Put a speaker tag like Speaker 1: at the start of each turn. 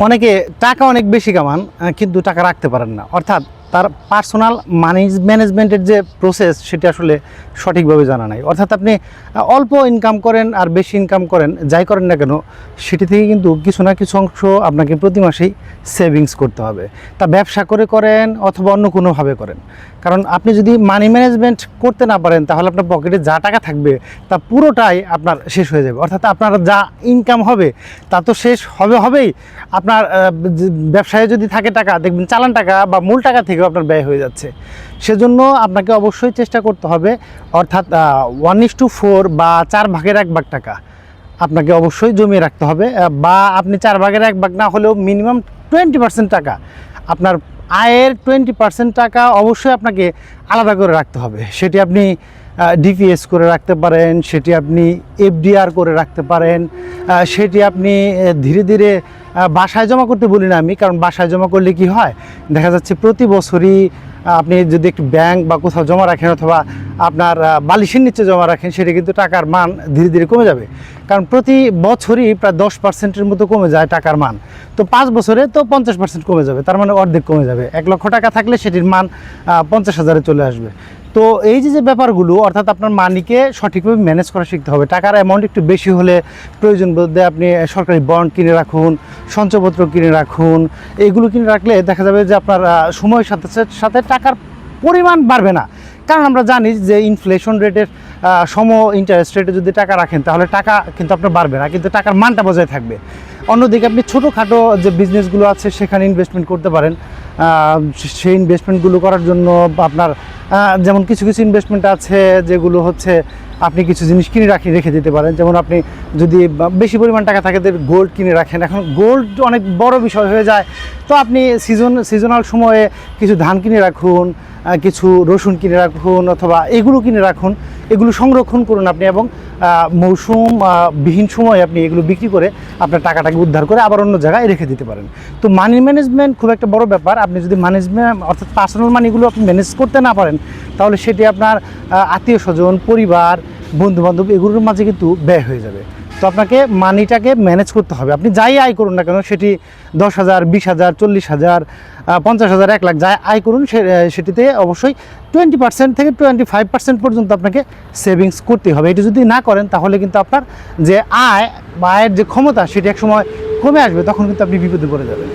Speaker 1: অনেকে টাকা অনেক বেশি কামান কিন্তু টাকা রাখতে পারেন না, অর্থাৎ তার পার্সোনাল মানি ম্যানেজমেন্টের যে প্রসেস সেটা আসলে সঠিকভাবে জানা নাই। অর্থাৎ আপনি অল্প ইনকাম করেন আর বেশি ইনকাম করেন, যাই করেন না কেন সেটি থেকে কিন্তু কিছু না কিছু অংশ আপনাকে প্রতি মাসেই সেভিংস করতে হবে। তা ব্যবসা করে করেন অথবা অন্য কোনোভাবে করেন, কারণ আপনি যদি মানি ম্যানেজমেন্ট করতে না পারেন তাহলে আপনার পকেটে যা টাকা থাকবে তা পুরোটাই আপনার শেষ হয়ে যাবে। অর্থাৎ আপনার যা ইনকাম হবে তা তো শেষ হবেই। আপনার ব্যবসায় যদি থাকে টাকা, দেখবেন চালান টাকা বা মূল টাকা থেকেও আপনার ব্যয় হয়ে যাচ্ছে। সেজন্য আপনাকে অবশ্যই চেষ্টা করতে হবে, অর্থাৎ 1:4 বা 4 ভাগের 1 ভাগ টাকা আপনাকে অবশ্যই জমিয়ে রাখতে হবে, বা আপনি 4 ভাগের 1 ভাগ না হলেও মিনিমাম 20% টাকা, আপনার আয়ের 20% টাকা অবশ্যই আপনাকে আলাদা করে রাখতে হবে। সেটি আপনি ডিপিএস করে রাখতে পারেন, সেটি আপনি এফডিআর করে রাখতে পারেন, সেটি আপনি ধীরে ধীরে বাসায় জমা করতে বলি না আমি, কারণ বাসায় জমা করলে কি হয়, দেখা যাচ্ছে প্রতি বছরই আপনি যদি একটু ব্যাংক বা কোথাও জমা রাখেন অথবা আপনার বালিশের নিচে জমা রাখেন, সেটা কিন্তু টাকার মান ধীরে ধীরে কমে যাবে। কারণ প্রতি বছরই প্রায় 10%-এর মতো কমে যায় টাকার মান। তো 5 বছরে তো 50% কমে যাবে, তার মানে অর্ধেক কমে যাবে। 1 লক্ষ টাকা থাকলে সেটির মান 50,000-এ চলে আসবে। তো এই যে ব্যাপারগুলো, অর্থাৎ আপনার মানিকে সঠিকভাবে ম্যানেজ করা শিখতে হবে। টাকার অ্যামাউন্ট একটু বেশি হলে প্রয়োজন বোধে আপনি সরকারি বন্ড কিনে রাখুন, সঞ্চয়পত্র কিনে রাখুন। এগুলো কিনে রাখলে দেখা যাবে যে আপনার সময়ের সাথে সাথে টাকার পরিমাণ বাড়বে না। কারণ আমরা জানি যে ইনফ্লেশন রেটের ইন্টারেস্ট রেটে যদি টাকা রাখেন তাহলে টাকা কিন্তু আপনার বাড়বে না, কিন্তু টাকার মানটা বজায় থাকবে। অন্যদিকে আপনি ছোটোখাটো যে বিজনেসগুলো আছে সেখানে ইনভেস্টমেন্ট করতে পারেন। সেই ইনভেস্টমেন্টগুলো করার জন্য আপনার যেমন কিছু কিছু ইনভেস্টমেন্ট আছে যেগুলো হচ্ছে আপনি কিছু জিনিস কিনে রেখে দিতে পারেন। যেমন আপনি যদি বেশি পরিমাণ টাকা থাকে গোল্ড কিনে রাখেন। এখন গোল্ড অনেক বড় বিষয় হয়ে যায়, তো আপনি সিজনাল সময়ে কিছু ধান কিনে রাখুন, কিছু রসুন কিনে রাখুন, অথবা এগুলো কিনে রাখুন। এগুলো সংরক্ষণ করুন আপনি, এবং মৌসুম বিহীন সময়ে আপনি এগুলো বিক্রি করে আপনার টাকাটাকে উদ্ধার করে আবার অন্য জায়গায় রেখে দিতে পারেন। তো মানি ম্যানেজমেন্ট খুব একটা বড় ব্যাপার। আপনি যদি ম্যানেজমেন্ট অর্থাৎ পার্সোনাল মানিগুলো আপনি ম্যানেজ করতে না পারেন তাহলে সেটি আপনার আত্মীয় স্বজন, পরিবার, বন্ধুবান্ধব এগুলোর মাঝে কিন্তু ব্যয় হয়ে যাবে। তো আপনাকে মানিটাকে ম্যানেজ করতে হবে। আপনি যাই আয় করুন না কেন, সেটি 10,000, 20,000, 40,000, 50,000, 1 লাখ যাই আয় করুন, সেটিতে অবশ্যই 20% থেকে 25% পর্যন্ত আপনাকে সেভিংস করতে হবে। এটি যদি না করেন তাহলে কিন্তু আপনার যে আয় বা আয়ের যে ক্ষমতা সেটি একসময় কমে আসবে, তখন কিন্তু আপনি বিপদে পড়ে যাবেন।